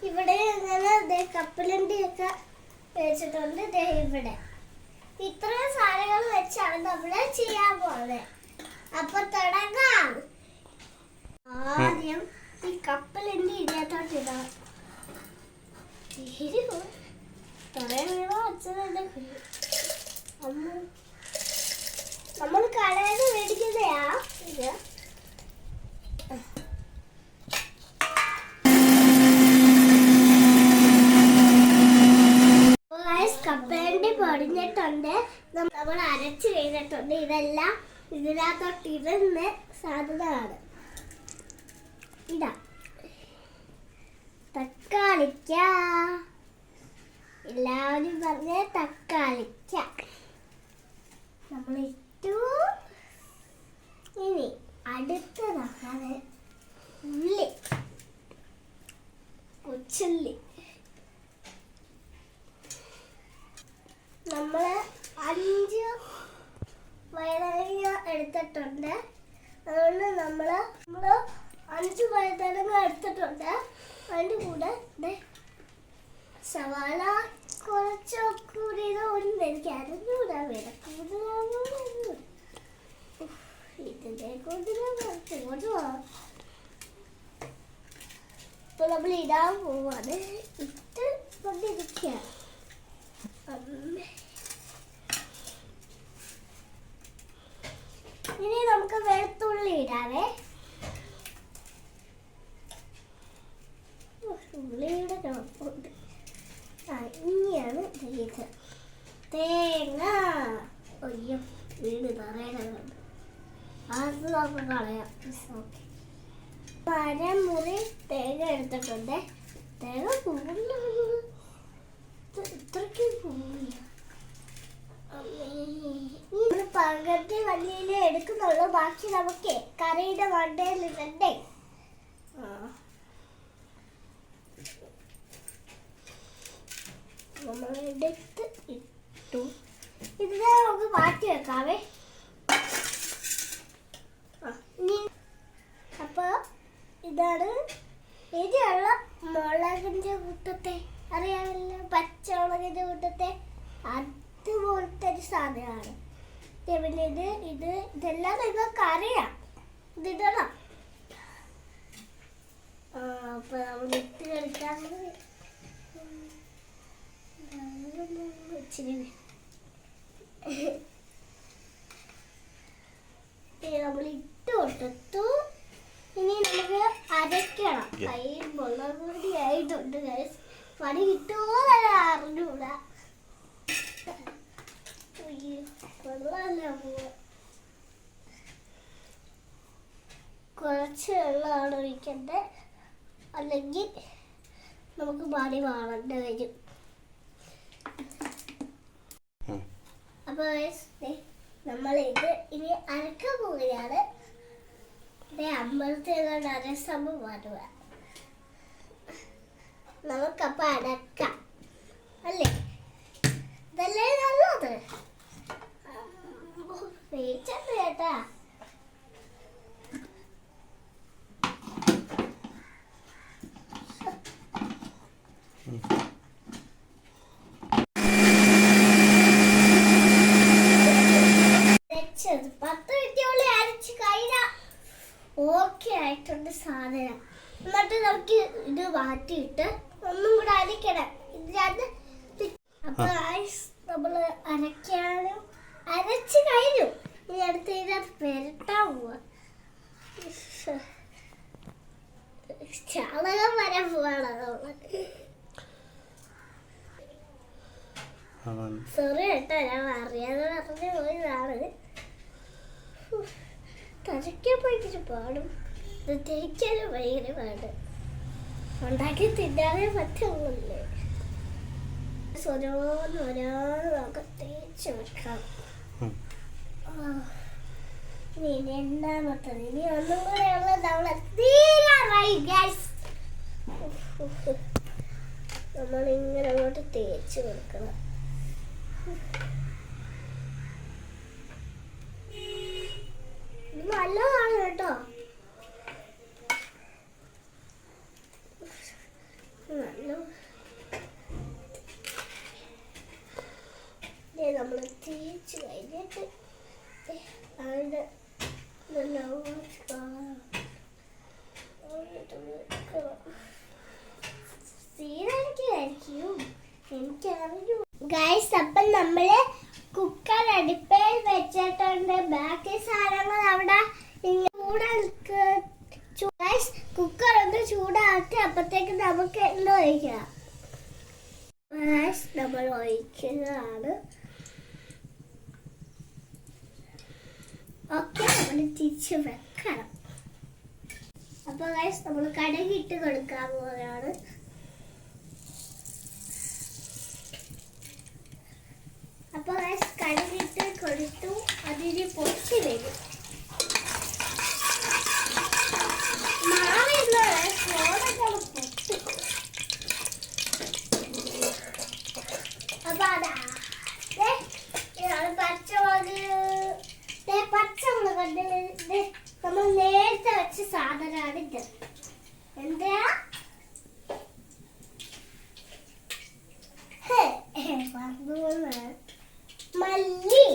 ഇവിടെ ഇങ്ങനെ കപ്പലണ്ടിയൊക്കെ വെച്ചിട്ടുണ്ട്. ഇവിടെ ഇത്രയും സാധനങ്ങൾ വെച്ചാണ് നമ്മള് ചെയ്യാൻ പോകുന്നത്. അപ്പൊ തുടങ്ങാം. ആദ്യം ഈ കപ്പലണ്ടി ഇതിനകത്തോട്ട് ഇടാം. നമ്മൾ കടയിൽ നിന്ന് മേടിക്കുന്നതാ ഇത്. കപ്പലണ്ടി പൊടിഞ്ഞിട്ടുണ്ട്, നമ്മൾ അരച്ച് കഴിഞ്ഞിട്ടുണ്ട്. ഇതെല്ലാം ഇതിനകത്തോട്ട് ഇടുന്ന സാധനമാണ്. ഇതാ തക്കാളിക്ക, എല്ലാവരും പറഞ്ഞ തക്കാളിക്ക നമ്മൾ ഇട്ടു. ഇനി അടുത്തതാണ് ഉള്ളി, കൊച്ചുള്ളി. നമ്മൾ 5 വഴുതനങ്ങ എടുത്തിട്ടുണ്ട്. അതുകൊണ്ട് നമ്മൾ 5 വഴുതനങ്ങ എടുത്തിട്ടുണ്ട്. അതിൻ്റെ കൂടെ സവാള കുറച്ചുകൂടി ഉണ്ട്. എനിക്ക് അറിഞ്ഞൂടാ വില കൂടുതലാണോ ഇതിൻ്റെ കൂടുതലാണ്. ഇപ്പൊ നമ്മൾ ഇടാൻ പോവാണ്. ഇട്ട് കൊണ്ടിരിക്കുകയാണ്. ഇനി നമുക്ക് വെളുത്തുള്ളി ഇടാവേ. ഉള്ളിയുടെ കുഴപ്പമുണ്ട്. ഇനിയാണ് ഇത് തേങ്ങ. അയ്യോ വീട് നിറയണുണ്ട്, അത് നമുക്ക് കളയാം. ഓക്കെ, അരമുറി തേങ്ങ എടുത്തിട്ടുണ്ട്. തേങ്ങ കൂടുതലാണ്, ഇത്രയ്ക്കും കൂടുതല. പകുതി വലിയ എടുക്കുന്നുള്ളൂ, ബാക്കി നമുക്ക് കറിയുടെ വണ്ടയിൽ ഇടണ്ടേ. നമ്മളെടുത്ത് ഇട്ടു. ഇതിനെ നമുക്ക് മാറ്റി വെക്കാവേ. അപ്പൊ ഇതാണ് എരിയുള്ള മുളകിന്റെ കൂട്ടത്തെ, അറിയാമല്ലോ, പച്ചമുളകിന്റെ കൂട്ടത്തെ അതുപോലത്തെ ഒരു സാധനമാണ്. പിന്നെ ഇതെല്ലാം നിങ്ങൾക്ക് അറിയാം. ഇതിടണം. അപ്പൊ നമ്മൾ ഇട്ട് കളിക്കാൻ നമ്മൾ ഇട്ട് കൊടുത്തു. ഇനി നമുക്ക് അരയ്ക്കണം. കൈ മുളക് പൊടി ആയിട്ടുണ്ട്. പണി കിട്ടുമോ അറിഞ്ഞൂടാ. കുറച്ച് വെള്ളമാണ് ഒഴിക്കേണ്ടത്, അല്ലെങ്കിൽ നമുക്ക് പണി വാളേണ്ടി വരും. അപ്പൊ നമ്മളിത് ഇനി അരക്കാൻ പോവുകയാണ്. അമ്പലത്തിലുള്ള അരസമം മാറുക. നമുക്കപ്പൊ അരക്കാം, അല്ലേ? ഇതല്ലേ നല്ലത്. പേടിച്ചത് കേട്ടാ. അരച്ചത് 10 മിനിറ്റോളം അരച്ച് കഴിഞ്ഞാൽ ഓക്കെ ആയിട്ടുണ്ട് സാധനം. എന്നിട്ട് നമുക്ക് ഇത് മാറ്റിയിട്ട് ഒന്നും കൂടെ അരക്കണം. ഇതിനകത്ത് അപ്പൊ നമ്മള് അരയ്ക്കാനും അരച്ച് കഴിഞ്ഞു. ഇനി അടുത്ത് ഇതിനകത്ത് പെരട്ടാൻ പോവാ. ചാണകം വരാൻ പോവാണ് നമ്മള്. സോറി കേട്ടോ, ഞാൻ അറിയാതെ പറഞ്ഞു പോയതാണ്. തരയ്ക്കാൻ ഭയങ്കര പാടും, തേക്കാനും ഭയങ്കര പാട്. ഉണ്ടാക്കി തിന്നാനേ പറ്റുള്ളൂ. ഓരോന്ന് നമുക്ക് തേച്ച് വെക്കാം. ഇനി രണ്ടാമത്തത്, ഇനി ഒന്നും കൂടെ ഉള്ളത് നമ്മളെ തീരാറായി ഗൈസ്. നമ്മളിങ്ങനെ അങ്ങോട്ട് തേച്ച് കൊടുക്കണം. നല്ലതാണ് കേട്ടോ. ഗൈസ് അപ്പം നമ്മള് കുക്കർ അടുപ്പയിൽ വെച്ചിട്ടുണ്ട്. ബാക്കി സാധനങ്ങൾ അവിടെ ഗൈസ് കുക്കർ ഒന്ന് ചൂടാക്കി അപ്പത്തേക്ക് നമുക്ക് എണ്ണ ഒഴിക്കാം. ഗൈസ് നമ്മൾ ഒഴിക്കുന്നതാണ്. ഓക്കെ, നമ്മൾ തിരിച്ച് വെക്കണം. അപ്പൊ ഗൈസ് നമ്മൾ കടുകിട്ട് കൊടുക്കാൻ പോവുകയാണ്. അപ്പൊ ഗൈസ് കടുകിട്ട് കൊടുത്തു, അതിന് പൊട്ടി വരും. അപ്പൊ അതാ പച്ചമുളക് നമ്മൾ നേരത്തെ വെച്ച സാധനമാണ് ഇത്. എന്താ മല്ലി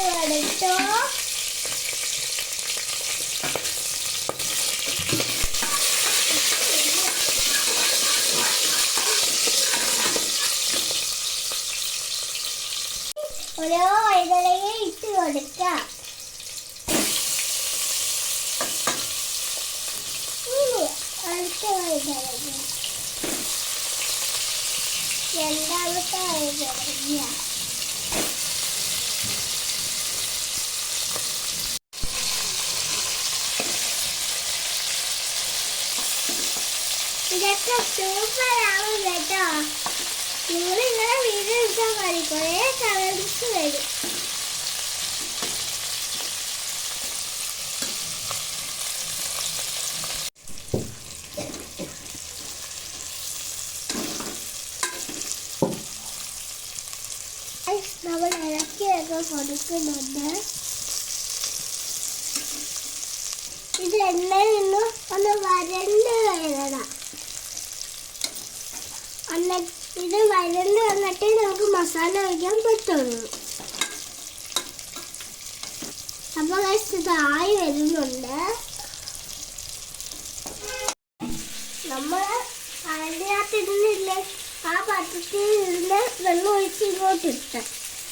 എടുത്തോ. ഓരോ വൈതലയെ ഇട്ട് കൊടുക്കാം. അടുത്ത വൈതലങ്ങ, രണ്ടാമത്തെ വൈതലങ്ങ, ഇതൊക്കെ സൂപ്പറാവും കേട്ടോ. നിങ്ങളിങ്ങനെ വീഡിയോ എടുക്കാൻ മതി, കുറേ കമന്റ്സ് വരും. നമ്മൾ ഇളക്കിയൊക്കെ കൊടുക്കുന്നുണ്ട്. ഇത് എണ്ണയിൽ നിന്ന് ഒന്ന് വരണ്ട് വരണം. ഇത് വരണ്ട് വന്നിട്ട് നമുക്ക് മസാല ഒഴിക്കാൻ പറ്റുള്ളൂ. അപ്പൊ ഇത് ആയി വരുന്നുണ്ട്. നമ്മള് അതിനകത്ത് ഇരുന്നില്ലേ, ആ പാത്രത്തിൽ ഇരുന്ന് വെള്ളം ഒഴിച്ച് ഇങ്ങോട്ട് ഇട്ട്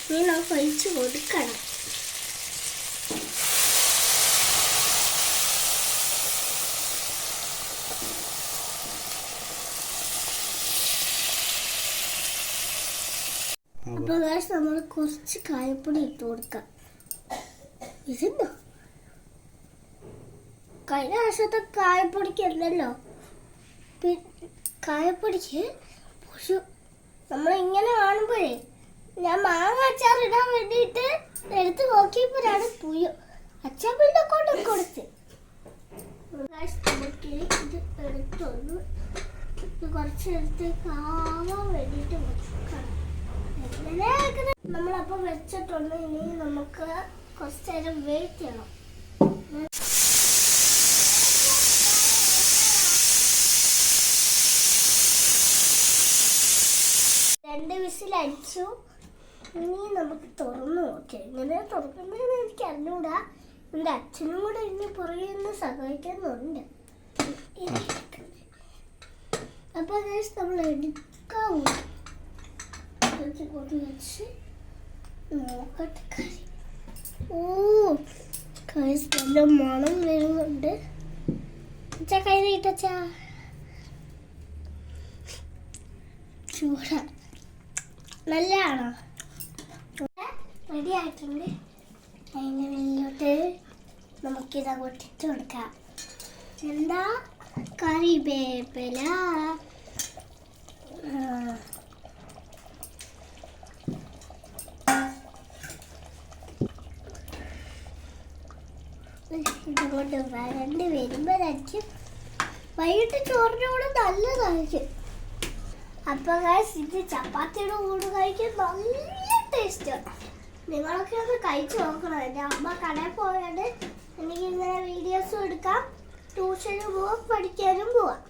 ഇനി നമുക്ക് ഒഴിച്ച് കൊടുക്കണം. അപ്പൊ നമ്മൾ കുറച്ച് കായപ്പൊടി ഇട്ട് കൊടുക്കാം. ഇതെന്തോ കഴിഞ്ഞ വർഷത്തെ കായപ്പൊടിക്ക് ഉണ്ടല്ലോ, കായപ്പൊടിക്ക് പക്ഷെ നമ്മളിങ്ങനെ കാണുമ്പോഴേ ഞാൻ മാങ്ങ അച്ചാർ ഇടാൻ വേണ്ടിയിട്ട് എടുത്ത് നോക്കിയപ്പോഴാണ് പുയ്യോ അച്ചാറിന്റെ കൊണ്ട് കൊടുത്ത്. നമുക്ക് ഇത് എടുത്തൊന്ന് കുറച്ചെടുത്ത് കാവാൻ വേണ്ടിയിട്ട് വെക്കണം. നമ്മളപ്പോൾ വെച്ചിട്ടുണ്ട്. ഇനി നമുക്ക് കുറച്ച് നേരം വെയിറ്റ് ചെയ്യണം. 2 വിസിൽ അടിച്ചു. ഇനി നമുക്ക് തുറന്നു നോക്കാം. ഇങ്ങനെ തുറക്കുന്നതെന്ന് എനിക്ക് അറിഞ്ഞൂടാ. എൻ്റെ അച്ഛനും കൂടെ ഇനി പുറകെ നിന്ന് സഹായിക്കുന്നുണ്ട്. അപ്പോൾ നമ്മൾ എടുക്കാവൂ വെച്ച് നോക്കട്ടെ. കറി നല്ല മണം വരുന്നുണ്ട്. അച്ഛാ കൈ നീട്ടച്ചാ, ചൂടാ നല്ലതാണോ? റെഡി ആയിട്ടുണ്ട്. അതിൻ്റെ വെള്ളോട്ട് നമുക്കിത് കൊട്ടിട്ട് കൊടുക്കാം. എന്താ കറിവേപ്പില, ഇതുകൊണ്ട് വരണ്ട് വരുമ്പോഴായിരിക്കും വൈകിട്ട് ചോറിൻ്റെ കൂടെ നല്ലതായിരിക്കും. അപ്പോൾ ഇത് ചപ്പാത്തിയുടെ കൂടെ കഴിക്കാൻ നല്ല ടേസ്റ്റാണ്. നിങ്ങളൊക്കെ ഒന്ന് കഴിച്ചു നോക്കണം. എൻ്റെ അമ്മ കടയിൽ പോയാൽ എനിക്കിങ്ങനെ വീഡിയോസും എടുക്കാം, ട്യൂഷന് പോവാം, പഠിക്കാനും പോവാം.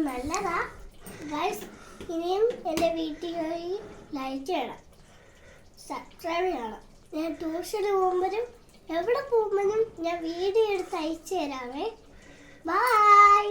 നല്ലതാ ഗൈസ്. ഇനിയും എൻ്റെ വീട്ടിൽ ലൈക്ക് ചെയ്യണം, സബ്സ്ക്രൈബ് ചെയ്യണം. ഞാൻ ട്യൂഷന് പോകുമ്പോഴും എവിടെ പോകുമ്പോഴും ഞാൻ വീഡിയോ എടുത്ത് അയച്ചു തരാമേ. ബൈ.